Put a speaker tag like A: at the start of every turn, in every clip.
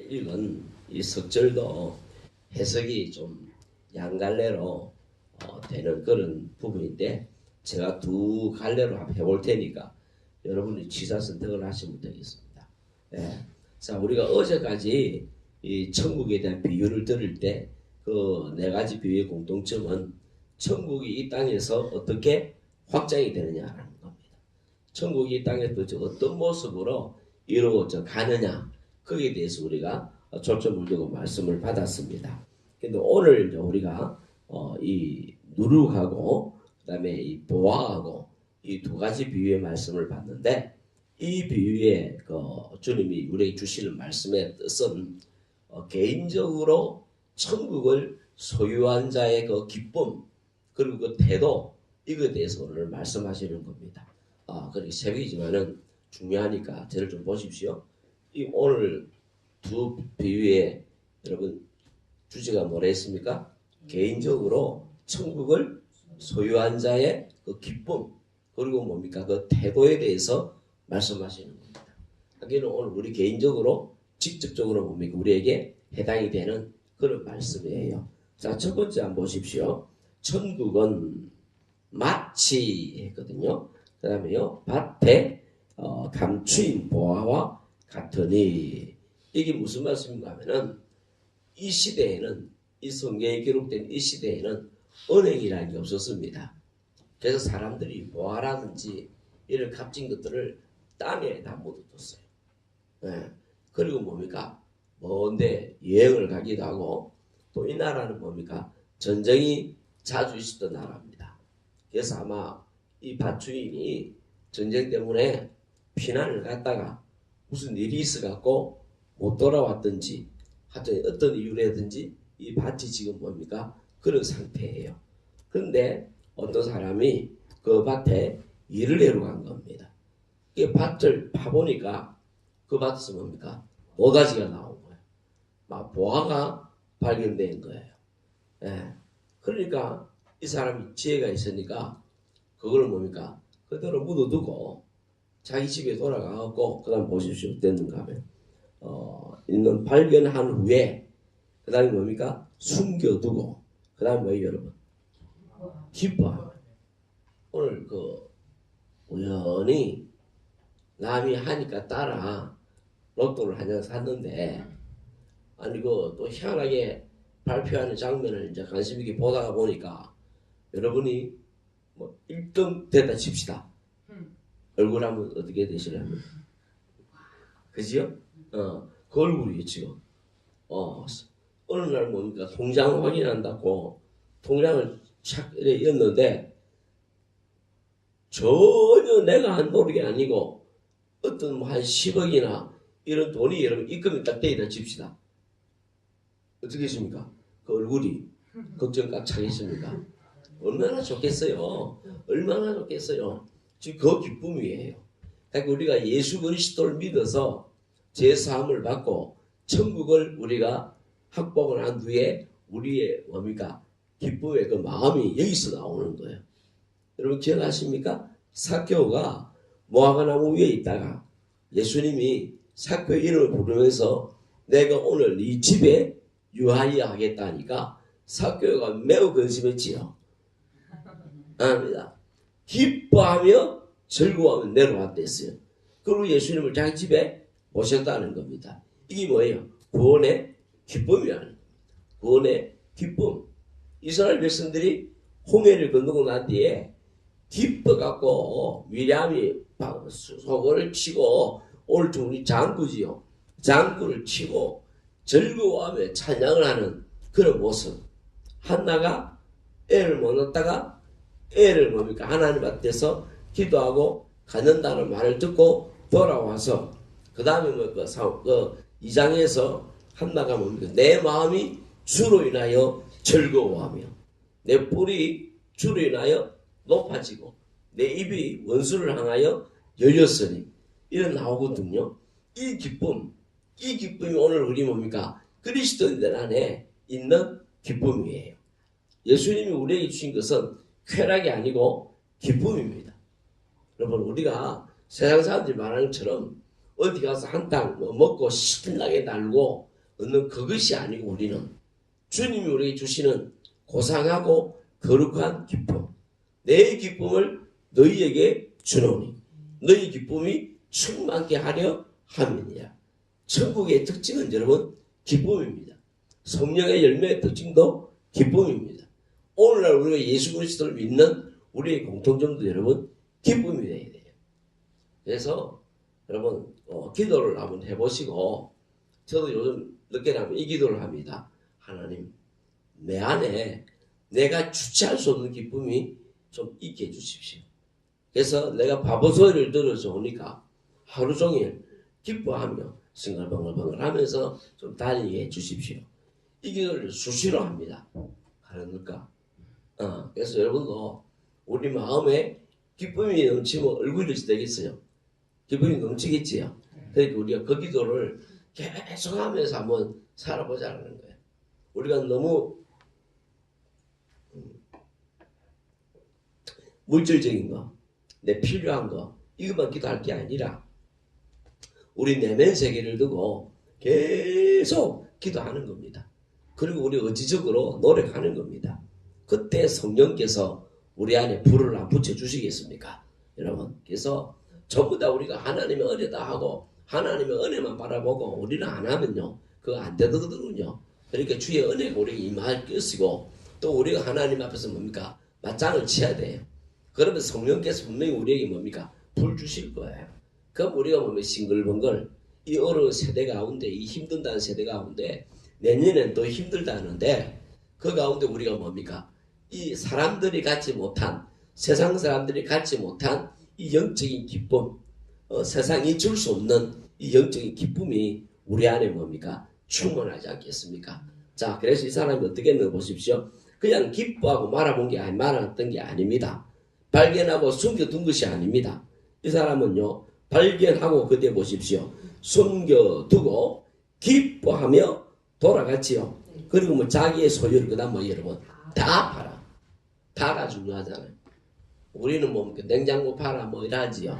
A: 읽은 이 석절도 해석이 좀 양갈래로 되는 그런 부분인데 제가 두 갈래로 해볼 테니까 여러분이 취사 선택을 하시면 되겠습니다. 예. 자, 우리가 어제까지 이 천국에 대한 비유를 들을 때 그 네 가지 비유의 공통점은 천국이 이 땅에서 어떻게 확장이 되느냐라는 겁니다. 천국이 이 땅에 도대체 어떤 모습으로 이루어져 가느냐 거기에 대해서 우리가 초점을 두고 말씀을 받았습니다. 근데 오늘 이제 우리가 이 누룩하고 그다음에 이 보화하고 이 두 가지 비유의 말씀을 봤는데 이 비유의 주님이 우리에게 주시는 말씀의 뜻은 개인적으로 천국을 소유한 자의 그 기쁨 그리고 그 태도 이거에 대해서 오늘 말씀하시는 겁니다. 그렇게 새벽이지만은 중요하니까 저를 좀 보십시오. 이 오늘 두 비유의 여러분 주제가 뭐라 했습니까? 개인적으로 천국을 소유한 자의 그 기쁨 그리고 뭡니까? 그 태도에 대해서 말씀하시는 겁니다. 하기는 오늘 우리 개인적으로 직접적으로 뭡니까? 우리에게 해당이 되는 그런 말씀이에요. 자, 첫 번째 한번 보십시오. 천국은 마치 했거든요. 그 다음에요. 밭에 감추인 보화와 같으니 이게 무슨 말씀인가 하면은 이 시대에는 이 성경에 기록된 이 시대에는 은행이라는 게 없었습니다. 그래서 사람들이 보화라든지 이런 값진 것들을 땅에 다 묻어뒀어요. 네. 그리고 뭡니까? 먼데 여행을 가기도 하고 또 이 나라는 뭡니까? 전쟁이 자주 있었던 나라입니다. 그래서 아마 이 밭주인이 전쟁 때문에 피난을 갔다가 무슨 일이 있어갖고 못 돌아왔든지 하여튼 어떤 이유라든지 이 밭이 지금 뭡니까? 그런 상태예요. 그런데 어떤 사람이 그 밭에 일을 내러 간 겁니다. 이 밭을 파보니까 그 밭에서 뭡니까? 모가지가 나온 거예요. 막 보화가 발견된 거예요. 예. 그러니까 이 사람이 지혜가 있으니까 그걸 뭡니까? 그대로 묻어두고 자기 집에 돌아가고 그 다음 보십시오. 됐는가 하면 있는 발견한 후에 그 다음에 뭡니까? 숨겨두고 그 다음에 뭐예요 여러분? 기뻐. 오늘 우연히 남이 하니까 따라 로또를 한 장 샀는데 아니 또 희한하게 발표하는 장면을 이제 관심 있게 보다가 보니까 여러분이 뭐 1등 됐다 칩시다. 얼굴 하면 어떻게 되시려면 그지요? 그 얼굴이에요 지금. 어느 날 뭡니까? 통장 확인한다고 통장을 착 였는데 전혀 내가 한 노력이 아니고 어떤 뭐 한 10억이나 이런 돈이 여러분 입금이 딱 되다 칩시다. 어떻게 했습니까? 그 얼굴이 걱정 꽉 차겠습니까? 얼마나 좋겠어요. 얼마나 좋겠어요. 지금 그 기쁨이에요. 그러니까 우리가 예수 그리스도를 믿어서 제사함을 받고 천국을 우리가 확보를 한 뒤에 우리의 뭡니까? 기쁨의 그 마음이 여기서 나오는 거예요. 여러분 기억하십니까? 삭개오가 무화과나무 위에 있다가 예수님이 삭개오 이름을 부르면서 내가 오늘 네 집에 유하여 하겠다니까 삭개오가 매우 근심했지요. 아닙니다. 기뻐하며 즐거워하며 내려왔댔어요. 그리고 예수님을 자기 집에 모셨다는 겁니다. 이게 뭐예요? 구원의 기쁨이라는 겁니다. 구원의 기쁨. 이스라엘 백성들이 홍해를 건너고 난 뒤에 기뻐갖고 미리암이 소고를 치고 오늘 우리 장구지요. 장구를 치고 즐거워하며 찬양을 하는 그런 모습. 한나가 애를 못 낳다가 애를 뭡니까? 하나님 앞에서 기도하고 갖는다는 말을 듣고 돌아와서 그 다음에 그 2장에서 한나가 뭡니까? 내 마음이 주로 인하여 즐거워하며 내 뿔이 주로 인하여 높아지고 내 입이 원수를 향하여 열렸으니 이런 나오거든요. 이 기쁨이 오늘 우리 뭡니까? 그리스도인들 안에 있는 기쁨이에요. 예수님이 우리에게 주신 것은 쾌락이 아니고 기쁨입니다. 여러분 우리가 세상 사람들이 말하는 것처럼 어디 가서 한탕 먹고 신나게 날고 얻는 그것이 아니고 우리는 주님이 우리에게 주시는 고상하고 거룩한 기쁨, 내 기쁨을 너희에게 주노니 너희 기쁨이 충만케 하려 함이니라. 천국의 특징은 여러분 기쁨입니다. 성령의 열매의 특징도 기쁨입니다. 오늘날 우리가 예수 그리스도를 믿는 우리의 공통점도 여러분 기쁨이 되어야 돼요. 그래서 여러분 기도를 한번 해보시고, 저도 요즘 늦게 나면 이 기도를 합니다. 하나님, 내 안에 내가 주체할 수 없는 기쁨이 좀 있게 해주십시오. 그래서 내가 바보 소리를 들어서 오니까 하루 종일 기뻐하며 싱글벙글벙글 하면서 좀 다니게 해주십시오. 이 기도를 수시로 합니다. 가능할까? 그래서 여러분도 우리 마음에 기쁨이 넘치면 얼굴이 되겠어요. 기쁨이 넘치겠지요. 그러니까 우리가 그 기도를 계속 하면서 한번 살아보자는 거예요. 우리가 너무 물질적인 거, 내 필요한 거, 이것만 기도할 게 아니라 우리 내면 세계를 두고 계속 기도하는 겁니다. 그리고 우리 의지적으로 노력하는 겁니다. 그때 성령께서 우리 안에 불을 안 붙여주시겠습니까? 여러분, 그래서 전부 다 우리가 하나님의 은혜다 하고 하나님의 은혜만 바라보고 우리는 안 하면요, 그거 안 되거든요. 그러니까 주의 은혜가 우리에게 임할 것이고, 또 우리가 하나님 앞에서 뭡니까? 맞짱을 쳐야 돼요. 그러면 성령께서 분명히 우리에게 뭡니까? 불 주실 거예요. 그럼 우리가 뭡니까? 싱글벙글 이 어려운 세대 가운데, 이 힘든다는 세대 가운데 내년엔 더 힘들다는데, 그 가운데 우리가 뭡니까? 이 사람들이 갖지 못한, 세상 사람들이 갖지 못한 이 영적인 기쁨, 세상이 줄 수 없는 이 영적인 기쁨이 우리 안에 뭡니까? 충만하지 않겠습니까? 자, 그래서 이 사람이 어떻게 했는가 보십시오. 그냥 기뻐하고 말았던 게 아닙니다. 발견하고 숨겨둔 것이 아닙니다. 이 사람은요, 발견하고 그때 보십시오. 숨겨두고 기뻐하며 돌아갔지요. 그리고 뭐 자기의 소유를 그다음 뭐 여러분 다 팔아. 다가 중요하잖아요. 우리는 뭐 냉장고 팔아 뭐 이러지요.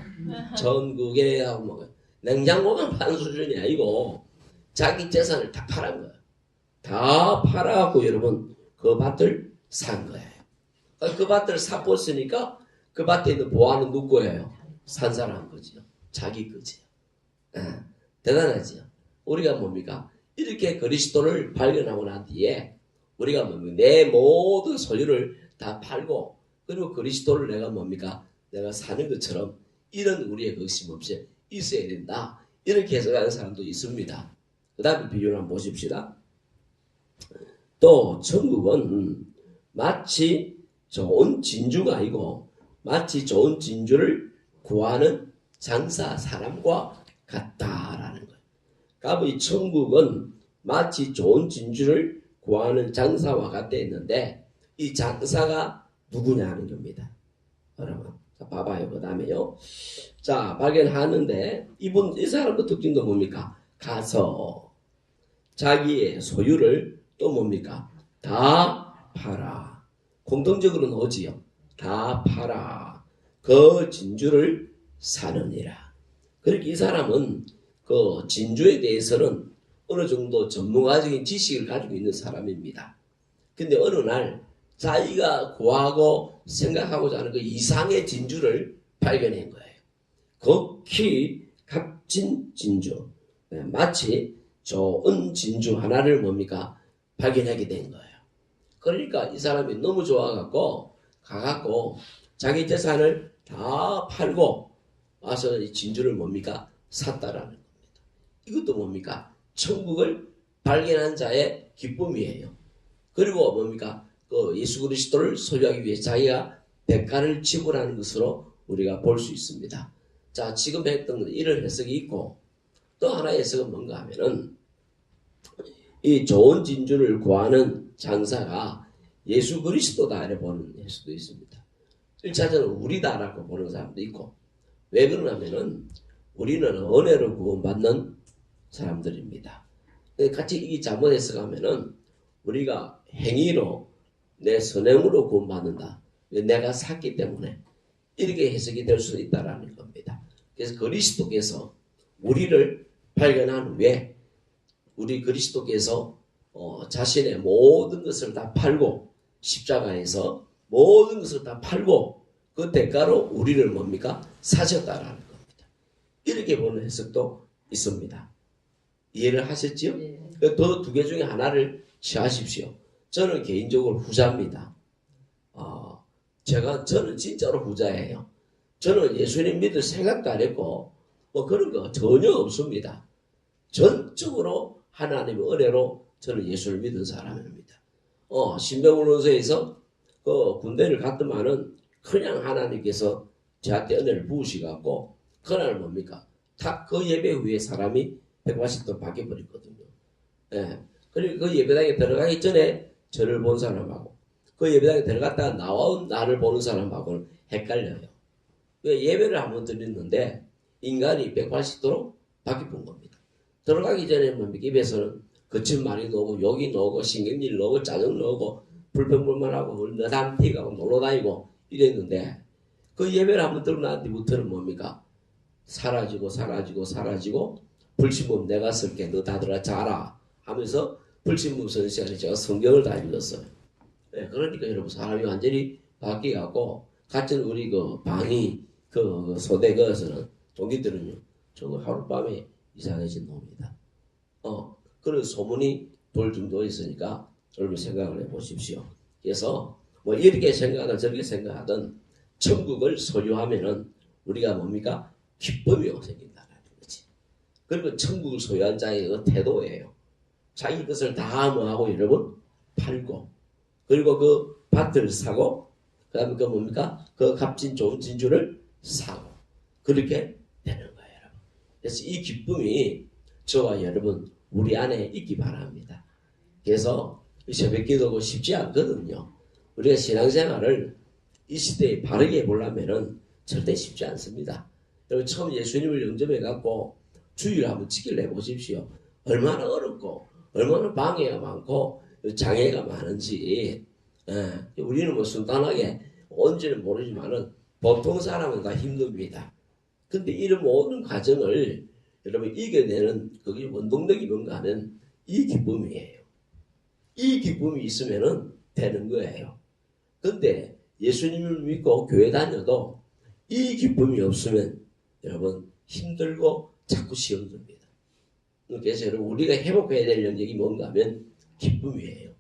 A: 전국에 뭐 냉장고만 파는 수준이 아니고 자기 재산을 다 팔은 거예요. 다 팔아갖고 여러분 그 밭을 산 거예요. 그 밭을 사pos으니까 그 밭에 있는 보아는 누구예요? 산 사람 거지요. 자기 거지요. 대단하지요. 우리가 뭡니까? 이렇게 그리스도를 발견하고 난 뒤에 우리가 뭡니까? 내 모든 소유를 다 팔고, 그리고 그리스도를 내가 뭡니까? 내가 사는 것처럼 이런 우리의 거심 없이 있어야 된다. 이렇게 해석하는 사람도 있습니다. 그 다음에 비유를 한번 보십시다. 또 천국은 마치 좋은 진주가 아니고 마치 좋은 진주를 구하는 장사 사람과 같다라는 거예요. 그러니까 이 천국은 마치 좋은 진주를 구하는 장사와 같다 했는데, 이 장사가 누구냐 하는 겁니다. 여러분, 자, 봐봐요. 그 다음에요. 자, 발견하는데 이 사람의 특징도 뭡니까? 가서 자기의 소유를 또 뭡니까? 다 팔아. 공통적으로는 오지요. 다 팔아. 그 진주를 사느니라. 그렇게 이 사람은 그 진주에 대해서는 어느 정도 전문가적인 지식을 가지고 있는 사람입니다. 근데 어느 날 자기가 구하고 생각하고자 하는 그 이상의 진주를 발견한 거예요. 극히 값진 진주, 마치 좋은 진주 하나를 뭡니까? 발견하게 된 거예요. 그러니까 이 사람이 너무 좋아갖고 가갖고 자기 재산을 다 팔고 와서 이 진주를 뭡니까? 샀다라는 겁니다. 이것도 뭡니까? 천국을 발견한 자의 기쁨이에요. 그리고 뭡니까? 그 예수 그리스도를 소유하기 위해 자기가 대가를 지불하는 것으로 우리가 볼 수 있습니다. 자, 지금 했던 이런 해석이 있고, 또 하나의 해석은 뭔가 하면은 이 좋은 진주를 구하는 장사가 예수 그리스도다 이렇게 보는 해석도 있습니다. 1차적으로 우리다라고 보는 사람도 있고, 왜 그러냐면은 우리는 은혜로 구원받는 사람들입니다. 같이 이 잘못 해석하면은 우리가 행위로 내 선행으로 구원받는다. 내가 샀기 때문에 이렇게 해석이 될 수 있다라는 겁니다. 그래서 그리스도께서 우리를 발견한 후에 우리 그리스도께서 자신의 모든 것을 다 팔고 십자가에서 모든 것을 다 팔고 그 대가로 우리를 뭡니까? 사셨다라는 겁니다. 이렇게 보는 해석도 있습니다. 이해를 하셨지요?
B: 네.
A: 더 두 개 중에 하나를 취하십시오. 저는 개인적으로 후자입니다. 저는 진짜로 후자예요. 저는 예수님 믿을 생각도 안 했고 뭐 그런 거 전혀 없습니다. 전적으로 하나님의 은혜로 저는 예수를 믿은 사람입니다. 신병훈원소에서 그 군대를 갔더만은 그냥 하나님께서 저한테 은혜를 부으시갖고 그날 뭡니까? 딱 그 예배 후에 사람이 180도 바뀌어버렸거든요. 예. 그리고 그 예배당에 들어가기 전에 저를 본 사람하고 그 예배당에 들어갔다가 나온 나를 보는 사람하고는 헷갈려요. 예배를 한번 드렸는데 인간이 180도로 바뀌어본 겁니다. 들어가기 전에 뭡니까? 입에서는 거친 말이 나오고 욕이 나오고 신경질 나오고 짜증 나오고 불평불만하고 너담 피가고 놀러다니고 이랬는데 그 예배를 한번 들고 난 뒤부터는 뭡니까? 사라지고 불신범 내가 쓸게 너 다들아 자라 하면서 불신범 쓰는 시간에 제가 성경을 다 읽었어요. 네, 그러니까 여러분 사람이 완전히 바뀌어갖고 같은 우리 그 방이 그 소대 거에서는 동기들은요 저거 하룻밤에 이상해진 놈이다. 그런 소문이 돌 정도 있으니까 여러분 생각을 해보십시오. 그래서 뭐 이렇게 생각하든 저렇게 생각하든 천국을 소유하면은 우리가 뭡니까? 기쁨이 생긴다는 거지. 그리고 천국을 소유한 자의 그 태도예요. 자기 것을 다 뭐하고 여러분 팔고 그리고 그 밭을 사고 그 다음에 그 뭡니까? 그 값진 좋은 진주를 사고 그렇게 되는 거예요. 여러분. 그래서 이 기쁨이 저와 여러분 우리 안에 있기 바랍니다. 그래서 새벽기도가 쉽지 않거든요. 우리가 신앙생활을 이 시대에 바르게 해보려면은 절대 쉽지 않습니다. 여러분 처음 예수님을 영접해갖고 주의를 한번 지키려 해보십시오. 얼마나 어렵고 얼마나 방해가 많고 장애가 많은지 우리는 뭐 순탄하게 온지는 모르지만은 보통 사람은 다 힘듭니다. 근데 이런 모든 과정을 여러분 이겨내는 그게 원동력이 뭔가 하면 이 기쁨이에요. 이 기쁨이 있으면은 되는 거예요. 근데 예수님을 믿고 교회 다녀도 이 기쁨이 없으면 여러분 힘들고 자꾸 시험 듭니다. 그래서 여러분 우리가 회복해야 될 영역이 뭔가 하면 기쁨이에요.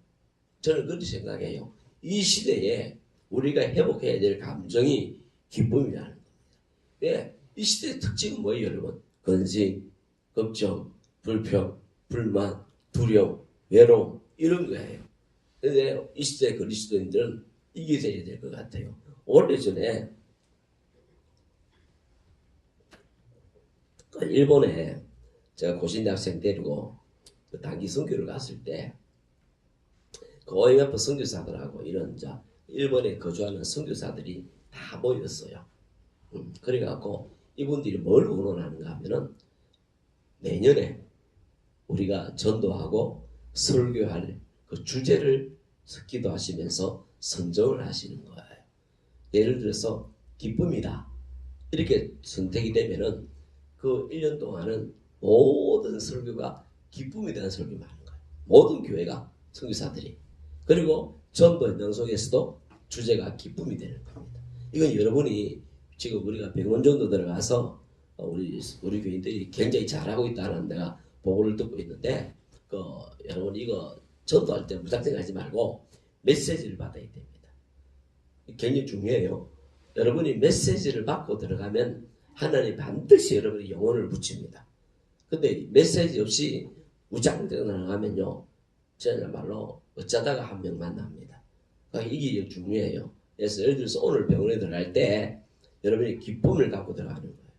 A: 저는 그렇게 생각해요. 이 시대에 우리가 회복해야 될 감정이 기쁨이라는 겁니다. 왜? 이 시대의 특징은 뭐예요 여러분? 근심, 걱정, 불평, 불만, 두려움, 외로움 이런 거예요. 그런데 이 시대 그리스도인들은 이겨야 될 것 같아요. 오래전에 일본에 제가 고신대학생 데리고 단기 선교를 갔을 때 그 OMF 선교사들하고 이런 일본에 거주하는 선교사들이 다 모였어요. 그래갖고 이분들이 뭘 의논하는가 하면은 내년에 우리가 전도하고 설교할 그 주제를 기도하시면서 선정을 하시는 거예요. 예를 들어서 기쁨이다. 이렇게 선택이 되면은 그 1년 동안은 모든 설교가 기쁨에 대한 설교만 하는 거예요. 모든 교회가 선교사들이. 그리고 전도 현장 속에서도 주제가 기쁨이 되는 겁니다. 이건 여러분이 지금 우리가 100원 정도 들어가서 우리 교인들이 굉장히 잘하고 있다는 내가 보고를 듣고 있는데 여러분 이거 전도할 때 무작정 하지 말고 메시지를 받아야 됩니다. 굉장히 중요해요. 여러분이 메시지를 받고 들어가면 하나님 반드시 여러분의 영혼을 붙입니다. 근데 메시지 없이 무작정 나가면요 저야말로 어쩌다가 한 명 만납니다. 그러니까 이게 중요해요. 그래서 예를 들어서 오늘 병원에 들어갈 때 여러분이 기쁨을 갖고 들어가는 거예요.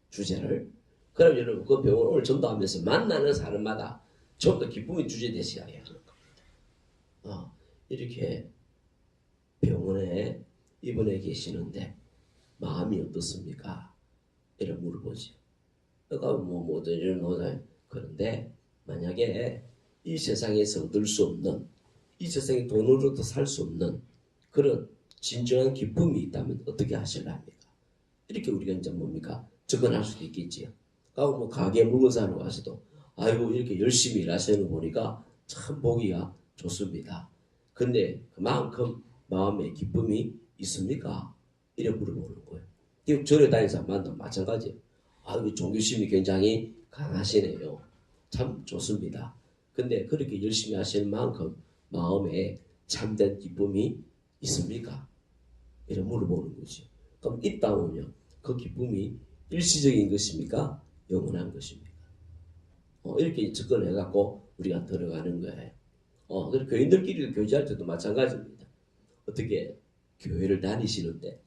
A: 주제를. 그럼 여러분 그 병원 오늘 전도하면서 만나는 사람마다 전부 다 기쁨의 주제 되셔야 하는 겁니다. 이렇게 병원에 입원해 계시는데 마음이 어떻습니까? 이런 물어보죠. 그러니까 이런 그런데 만약에 이 세상에서 얻을 수 없는 이 세상에 돈으로도 살 수 없는 그런 진정한 기쁨이 있다면 어떻게 하실라 합니까? 이렇게 우리가 이제 뭡니까? 접근할 수도 있겠지요. 가고 가게 물건 사러 가서도 아이고 이렇게 열심히 일하시는 거 보니까 참 보기가 좋습니다. 근데 그만큼 마음에 기쁨이 있습니까? 이래 물어보는 거예요. 이 절에 다니는 사람만도 마찬가지예요. 아이고 종교심이 굉장히 강하시네요. 참 좋습니다. 근데 그렇게 열심히 하시는 만큼 마음에 참된 기쁨이 있습니까? 이래 물어보는 거죠. 그럼 있다면요. 그 기쁨이 일시적인 것입니까? 영원한 것입니까? 이렇게 접근해갖고 우리가 들어가는 거예요. 그리고 교인들끼리 교제할 때도 마찬가지입니다. 어떻게 교회를 다니시는데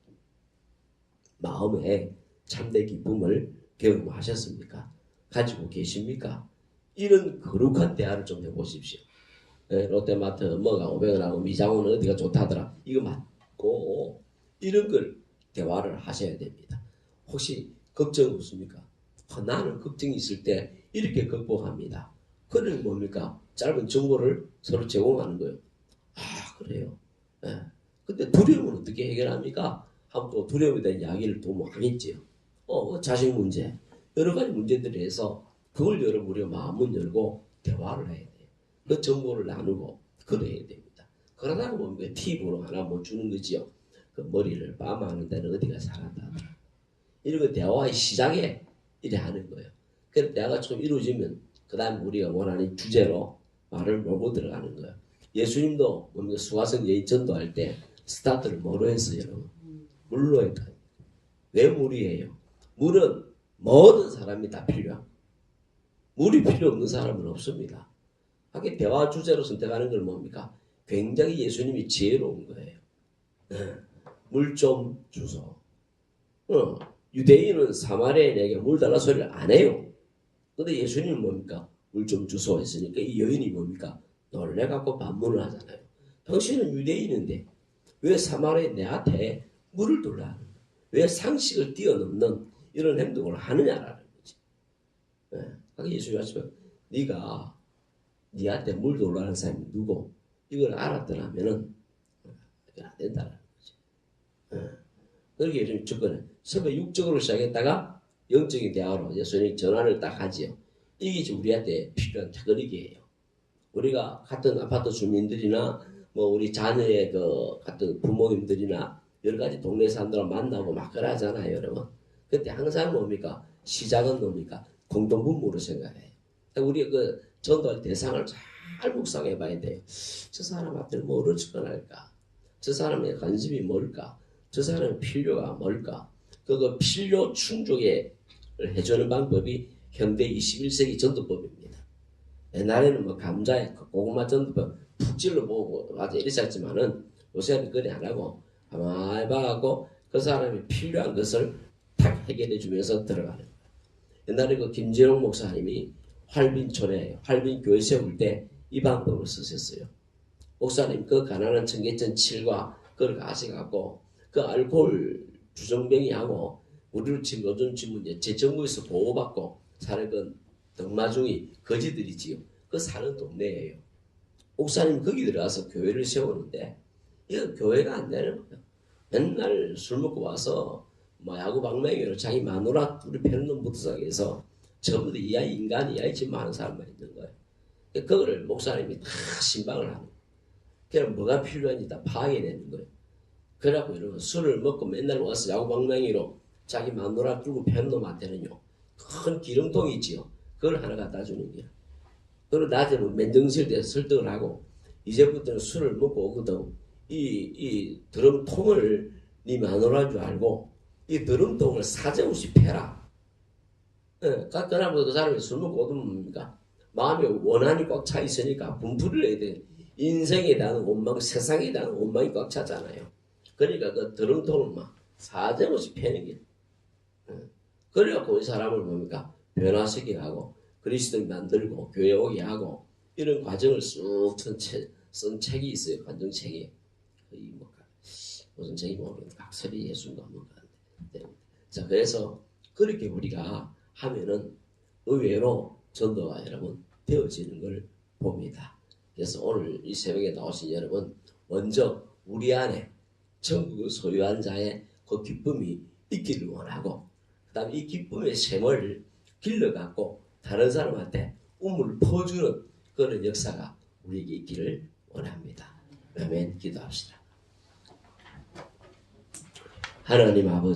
A: 마음에 참된 기쁨을 경험하셨습니까? 가지고 계십니까? 이런 거룩한 대화를 좀 해보십시오. 롯데마트 뭐가 500원하고 미장원은 어디가 좋다더라. 이거 맞고 이런 걸 대화를 하셔야 됩니다. 혹시 걱정 없습니까? 나는 걱정이 있을 때 이렇게 극복합니다. 그는 뭡니까? 짧은 정보를 서로 제공하는 거예요. 아 그래요. 예. 근데 두려움은 어떻게 해결합니까? 하면 또 두려움에 대한 이야기를 또 뭐 하겠지요. 자식 문제 여러 가지 문제들에 해서 그걸 여러분 우리가 마음을 열고 대화를 해야 돼요. 그 정보를 나누고 그래야 됩니다. 그러다 보면 팁으로 하나 뭐 주는 거지요. 그 머리를 빠마하는 데는 어디가 상한다. 이런 거 대화의 시작에 이래 하는 거예요. 그래서 대화가 좀 이루어지면 그 다음 우리가 원하는 주제로 말을 몰고 들어가는 거예요. 예수님도 뭡니까 수화성 여인 전도할 때 스타트를 뭐로 했어요, 여러분? 물로 했다. 왜 물이에요? 물은 모든 사람이 다 필요합니다. 물이 필요 없는 사람은 없습니다. 하긴 대화 주제로 선택하는 건 뭡니까? 굉장히 예수님이 지혜로운 거예요. 물 좀 주소. 유대인은 사마리아인에게 물 달라 소리를 안 해요. 근데 예수님은 뭡니까? 물 좀 주소 했으니까 이 여인이 뭡니까? 놀래갖고 반문을 하잖아요. 당신은 유대인인데 왜 사마리아인 내한테 물을 달라 하는 거야? 왜 상식을 뛰어넘는 이런 행동을 하느냐라는 거지. 예수님이 하시면 네가 니한테 물 달라는 사람이 누구? 이걸 알았더라면은 안 된다는 거지. 그렇게 예수님 접근해. 처음에 육적으로 시작했다가 영적인 대화로 예수님이 전환을 딱 하지요. 이게 우리한테 필요한 테크닉이에요. 우리가 같은 아파트 주민들이나 뭐 우리 자녀의 그 같은 부모님들이나 여러 가지 동네 사람들을 만나고 막 그러잖아요, 여러분. 그때 항상 뭡니까? 시작은 뭡니까? 공동분모로 생각해요. 우리 그 전도할 대상을 잘 묵상해 봐야 돼요. 저 사람한테 뭐를 접근할까? 저 사람의 관심이 뭘까? 저 사람의 필요가 뭘까? 그거 필요 충족에 해주는 방법이 현대 21세기 전도법입니다. 옛날에는 뭐 감자에 고구마 전도법 푹 찔러 보고 아주 이랬었지만은 요새는 그래 안 하고 가만히 봐갖고 그 사람이 필요한 것을 탁 해결해 주면서 들어가는 거예요. 옛날에 그 김진홍 목사님이 활빈촌에 활빈교회 세울 때 이 방법을 쓰셨어요. 목사님 그 가난한 청계천 7과 그걸 가셔갖고 그 알코올 주정뱅이하고 우리로 지금 요즘 지금 제 정부에서 보호받고 사는 그 덕마중이 거지들이지요. 그 사는 동네예요. 목사님 거기 들어가서 교회를 세우는데 이거 교회가 안 되는 거예요. 맨날 술 먹고 와서 뭐 야구 방망이로 자기 마누라 우리 패는 놈 붙어서 해서 전부 다 이야 인간이야 지금 하는 사람만 있는 거예요. 그거를 목사님이 다 신방을 하는 거예요. 그럼 뭐가 필요한지 다 파악해내는 거예요. 그래갖고 이러면 술을 먹고 맨날 와서 야구 방망이로 자기 마누라 들고 패는 놈한테는요 큰 기름통이 있지요. 그걸 하나 갖다 주는 거야. 그리고 낮에 뭐 맨정실 때 설득을 하고 이제부터는 술을 먹고 오거든. 이 드럼통을 네 마누라인 줄 알고 이 드럼통을 사정없이 패라. 그러면 그 사람이 술 먹고 오면 뭡니까? 마음에 원한이 꽉 차 있으니까 분풀을 해야 돼. 인생에 대한 원망, 세상에 대한 원망이 꽉 차잖아요. 그러니까 그 드럼통을 막 사정없이 패는 게. 그래갖고 이 사람을 뭡니까? 변화시키게 하고 그리스도인 만들고 교회 오게 하고 이런 과정을 쑥 쓴 책이 있어요. 관정책이. 무슨 책이 모르겠는데 각설이 예수인가 뭔가. 자 그래서 그렇게 우리가 하면은 의외로 전도가 여러분 되어지는 걸 봅니다. 그래서 오늘 이 새벽에 나오신 여러분 먼저 우리 안에 천국을 소유한 자의 그 기쁨이 있기를 원하고 그 다음에 이 기쁨의 셈을 길러갖고 다른 사람한테 꿈을 퍼주는 그런 역사가 우리에게 있기를 원합니다. 아멘. 기도합시다. 하나님 아버지